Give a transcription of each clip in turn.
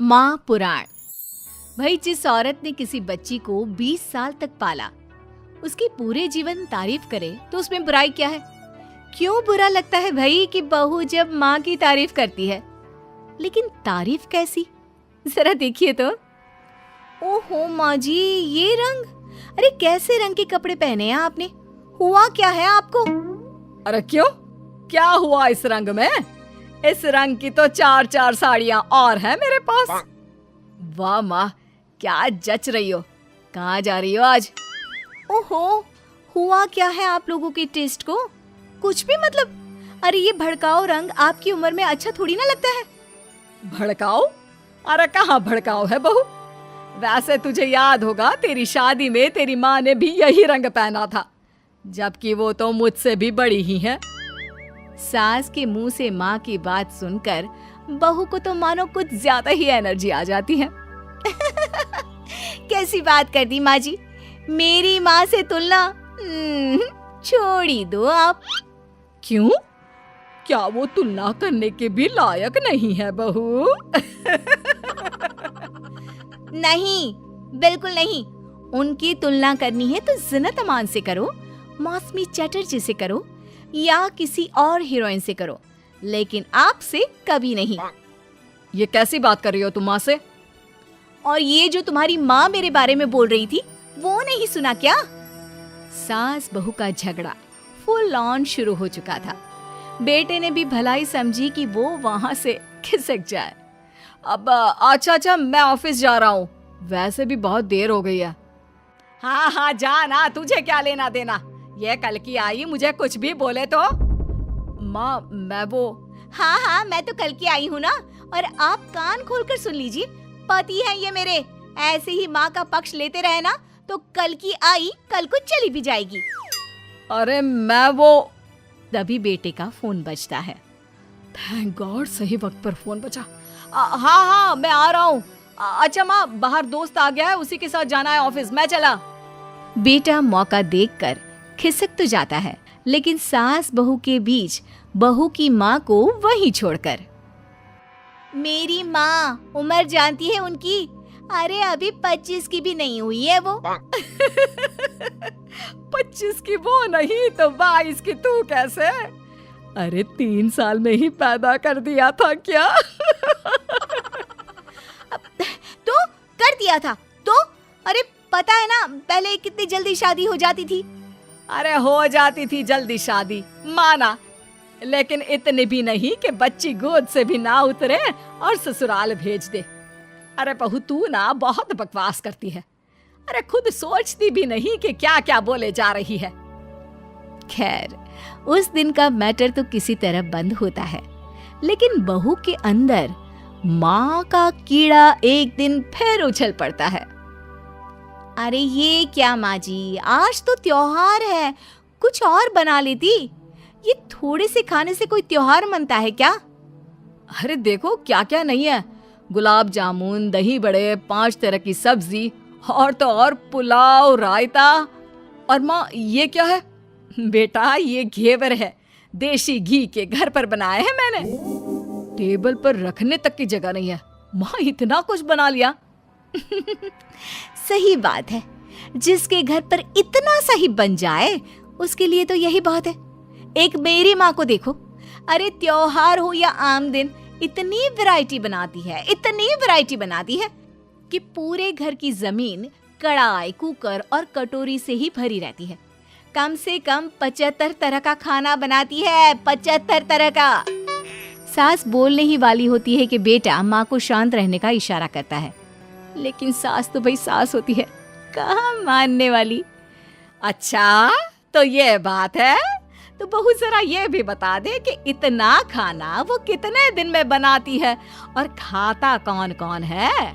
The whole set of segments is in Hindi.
माँ पुराण। भाई, जिस औरत ने किसी बच्ची को 20 साल तक पाला, उसकी पूरे जीवन तारीफ करे तो उसमें बुराई क्या है? क्यों बुरा लगता है भाई कि बहू जब माँ की तारीफ करती है? लेकिन तारीफ कैसी? जरा देखिए तो। ओहो माँ जी, ये रंग! अरे कैसे रंग के कपड़े पहने हैं आपने? हुआ क्या है आपको? अरे क्यों, क्या हुआ इस रंग में? इस रंग की तो 4-4 साड़ियाँ और हैं मेरे पास। वाह माँ, क्या जच रही हो। कहाँ जा रही हो आज? ओहो, हुआ क्या है आप लोगों के टेस्ट को? कुछ भी मतलब। अरे ये भड़काऊ रंग आपकी उम्र में अच्छा थोड़ी ना लगता है। भड़काओ? अरे कहाँ भड़काओ है बहू। वैसे तुझे याद होगा, तेरी शादी में तेरी माँ ने भी यही रंग पहना था, जबकि वो तो मुझसे भी बड़ी ही है। सास के मुंह से माँ की बात सुनकर बहू को तो मानो कुछ ज्यादा ही एनर्जी आ जाती है। कैसी बात कर दी माँ जी, मेरी माँ से तुलना छोड़ ही दो आप। क्यों? क्या वो तुलना करने के भी लायक नहीं है बहू? नहीं, बिल्कुल नहीं। उनकी तुलना करनी है तो ज़ीनत अमान से करो, मौसमी चटर्जी से करो या किसी और हीरोइन से करो, लेकिन आपसे कभी नहीं। ये कैसी बात कर रही हो तुम माँ से? और ये जो तुम्हारी माँ मेरे बारे में बोल रही थी, वो नहीं सुना क्या? सास बहू का झगड़ा फुल ऑन शुरू हो चुका था। बेटे ने भी भलाई समझी कि वो वहां से खिसक जाए। अब अच्छा, मैं ऑफिस जा रहा हूँ। वैसे भी बहुत देर हो गई है। हाँ, जा ना, तुझे क्या लेना देना। ये कल की आई, मुझे कुछ भी बोले तो। माँ, मैं वो। हाँ, मैं तो कल की आई हूँ ना। और आप कान खोलकर सुन लीजिए, पति है ये मेरे। ऐसे ही माँ का पक्ष लेते रहे ना तो कल की आई कल को चली भी जाएगी। अरे मैं वो। तभी बेटे का फोन बजता है। थैंक गॉड, सही वक्त पर फोन बजा। हाँ, मैं आ रहा हूँ। अच्छा माँ, बाहर दोस्त आ गया है, उसी के साथ जाना है ऑफिस, मैं चला। बेटा मौका देखकर खिसक तो जाता है, लेकिन सास बहू के बीच बहू की माँ को वहीं छोड़कर। मेरी माँ, उम्र जानती है उनकी? अरे अभी 25 की भी नहीं हुई है वो। 25 की वो नहीं तो 22 की तू कैसे? अरे 3 साल में ही पैदा कर दिया था क्या? तो कर दिया था तो? अरे पता है ना, पहले कितनी जल्दी शादी हो जाती थी। अरे हो जाती थी जल्दी शादी, माना, लेकिन इतनी भी नहीं कि बच्ची गोद से भी ना उतरे और ससुराल भेज दे। अरे बहू, तू ना बहुत बकवास करती है। अरे खुद सोचती भी नहीं कि क्या क्या बोले जा रही है। खैर, उस दिन का मैटर तो किसी तरह बंद होता है, लेकिन बहू के अंदर माँ का कीड़ा एक दिन फिर उछल पड़ता है। अरे ये क्या माँ जी, आज तो त्योहार है, कुछ और बना लेती। ये थोड़े से खाने से कोई त्योहार मनता है क्या? अरे देखो क्या क्या नहीं है। गुलाब जामुन, दही बड़े, 5 तरह की सब्जी, और तो और पुलाव, रायता। और माँ, ये क्या है? बेटा, ये घेवर है, देसी घी के, घर पर बनाए हैं मैंने। टेबल पर रखने तक की जगह नहीं है। माँ, इतना कुछ बना लिया। सही बात है, जिसके घर पर इतना सही बन जाए उसके लिए तो यही बहुत है। एक मेरी माँ को देखो, अरे त्योहार हो या आम दिन, इतनी वैरायटी बनाती है कि पूरे घर की जमीन कढ़ाई, कुकर और कटोरी से ही भरी रहती है। कम से कम 75 तरह का खाना बनाती है, 75 तरह का। सास बोलने ही वाली होती है कि बेटा माँ को शांत रहने का इशारा करता है, लेकिन सास तो भाई सास होती है, कहाँ मानने वाली। अच्छा, तो ये बात है। तो बहू जरा ये भी बता दे कि इतना खाना वो कितने दिन में बनाती है और खाता कौन कौन है?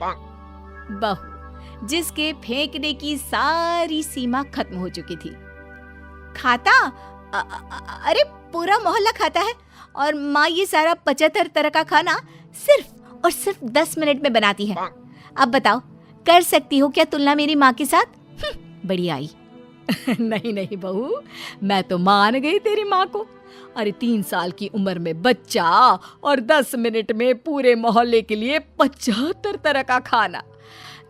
बहू, जिसके फेंकने की सारी सीमा खत्म हो चुकी थी। खाता? अरे पूरा मोहल्ला खाता है, और माँ ये सारा 75 तरह का खाना सिर्फ और सिर्फ 10 मिनट में बनाती है। अब बताओ, कर सकती हो क्या तुलना मेरी माँ के साथ? बड़ी आई। नहीं बहू, मैं तो मान गई तेरी माँ को, अरे 3 साल की उम्र में बच्चा और 10 मिनट में पूरे मोहल्ले के लिए 75 तरह का खाना।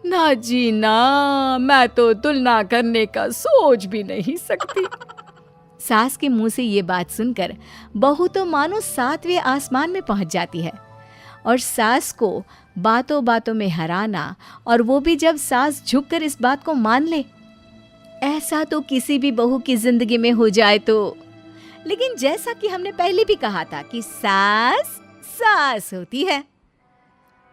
ना जी ना, मैं तो तुलना करने का सोच भी नहीं सकती। सास के मुंह से ये बात सुनकर बहू तो मानो 7वें आसमान में पहुंच जाती है। और सास को बातों बातों में हराना, और वो भी जब सास झुककर इस बात को मान ले, ऐसा तो किसी भी बहू की जिंदगी में हो जाए तो। लेकिन जैसा कि हमने पहले भी कहा था कि सास सास होती है।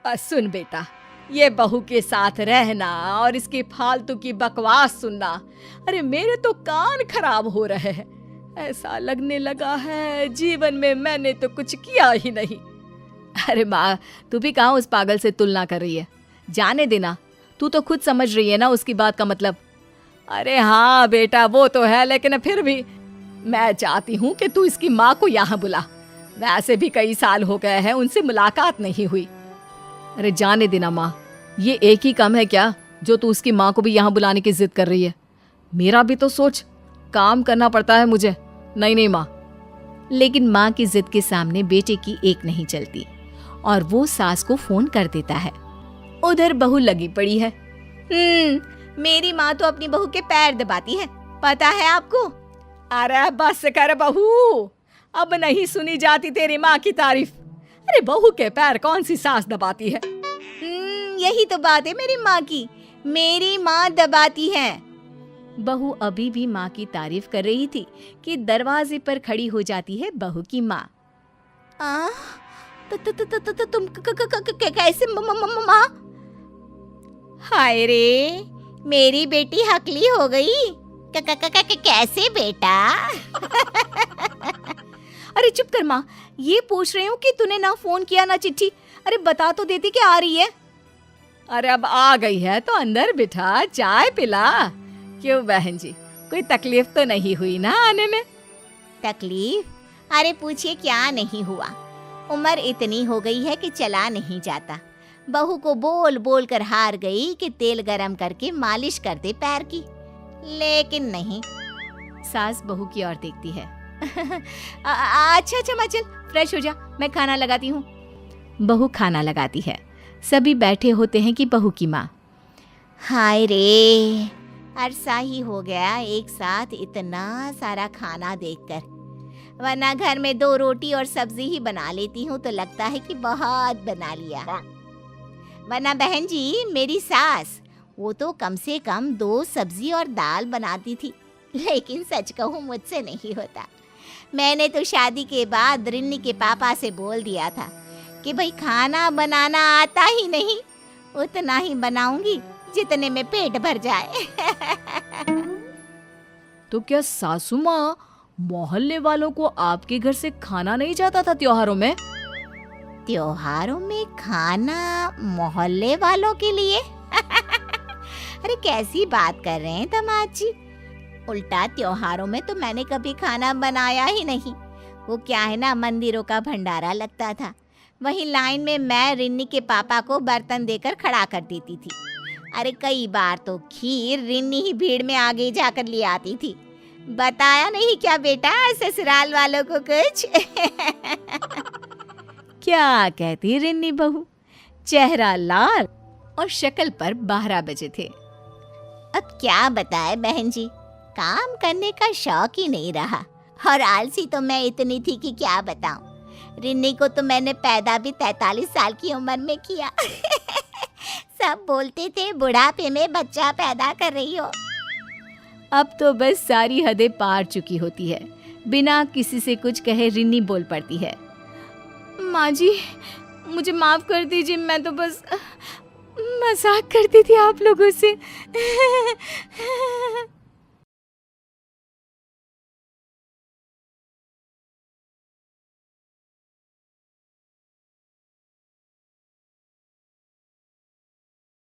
सुन बेटा, ये बहू के साथ रहना और इसकी फालतू की बकवास सुनना, अरे मेरे तो कान खराब हो रहे हैं। ऐसा लगने लगा है जीवन में मैंने तो कुछ किया ही नहीं। अरे माँ, तू भी कहाँ उस पागल से तुलना कर रही है? जाने देना, तू तो खुद समझ रही है ना उसकी बात का मतलब। अरे हाँ बेटा, वो तो है, लेकिन फिर भी मैं चाहती हूँ कि तू इसकी माँ को यहाँ बुला। वैसे भी कई साल हो गए हैं उनसे मुलाकात नहीं हुई। अरे जाने देना माँ, ये एक ही काम है क्या जो तू उसकी माँ को भी यहाँ बुलाने की जिद कर रही है? मेरा भी तो सोच, काम करना पड़ता है मुझे। नहीं माँ। लेकिन माँ की जिद के सामने बेटे की एक नहीं चलती और वो सास को फोन कर देता है। उधर बहू लगी पड़ी है। मेरी माँ तो अपनी बहू के पैर दबाती है, पता है आपको? अरे बस कर बहू, अब नहीं सुनी जाती तेरी माँ की तारीफ। अरे बहू के पैर कौन सी सास दबाती है? यही तो बात है मेरी माँ की, मेरी माँ दबाती है। बहू अभी भी माँ की तारीफ कर रही थी कि दरवाजे पर खड़ी हो जाती है बहू की माँ। तुम कैसे माँ? हाय रे, मेरी बेटी हकली हो गई। कैसे बेटा? अरे चुप कर माँ, ये पूछ रही हूँ कि तूने ना फोन किया ना चिट्ठी। अरे बता तो देती कि आ रही है। अरे अब आ गई है तो अंदर बिठा, चाय पिला। क्यों बहन जी, कोई तकलीफ तो नहीं हुई ना आने में? तकलीफ? अरे पूछिए क्या नहीं हुआ। उम्र इतनी हो गई है कि चला नहीं जाता। बहू को बोल बोल कर हार गई कि तेल गरम करके मालिश कर दे पैर की, लेकिन नहीं। सास बहू की ओर देखती है। अच्छा माँ, चल फ्रेश हो जा, मैं खाना लगाती हूँ। बहू खाना लगाती है। सभी बैठे होते हैं कि बहू की माँ। हाय रे, अरसा ही हो गया एक साथ इतना सारा खाना देखकर, वरना घर में 2 रोटी और सब्जी ही बना लेती हूँ तो लगता है कि बहुत बना लिया। वरना बहन जी, मेरी सास वो तो कम से कम 2 सब्जी और दाल बनाती थी, लेकिन सच कहूँ मुझसे नहीं होता। मैंने तो शादी के बाद रिन्नी के पापा से बोल दिया था कि भाई खाना बनाना आता ही नहीं, उतना ही बनाऊंगी जितने में पेट भर जाए। तो क्या सासू माँ, मोहल्ले वालों को आपके घर से खाना नहीं जाता था त्योहारों में? त्योहारों में खाना मोहल्ले वालों के लिए? अरे कैसी बात कर रहे हैं दामाद जी? उल्टा त्योहारों में तो मैंने कभी खाना बनाया ही नहीं। वो क्या है ना, मंदिरों का भंडारा लगता था, वहीं लाइन में मैं रिन्नी के पापा को बर्तन देकर खड़ा कर देती थी। अरे कई बार तो खीर रिन्नी ही भीड़ में आगे जाकर ले आती थी। बताया नहीं क्या बेटा ससुराल वालों को कुछ? क्या कहती रिन्नी बहू? चेहरा लाल और शक्ल पर 12 बजे थे। अब क्या बताए बहन जी, काम करने का शौक ही नहीं रहा, और आलसी तो मैं इतनी थी कि क्या बताऊं। रिन्नी को तो मैंने पैदा भी 43 साल की उम्र में किया। सब बोलते थे बुढ़ापे में बच्चा पैदा कर रही हो। अब तो बस सारी हदें पार चुकी होती है। बिना किसी से कुछ कहे रिन्नी बोल पड़ती है। माँ जी, मुझे माफ कर दीजिए, मैं तो बस मजाक करती थी आप लोगों से।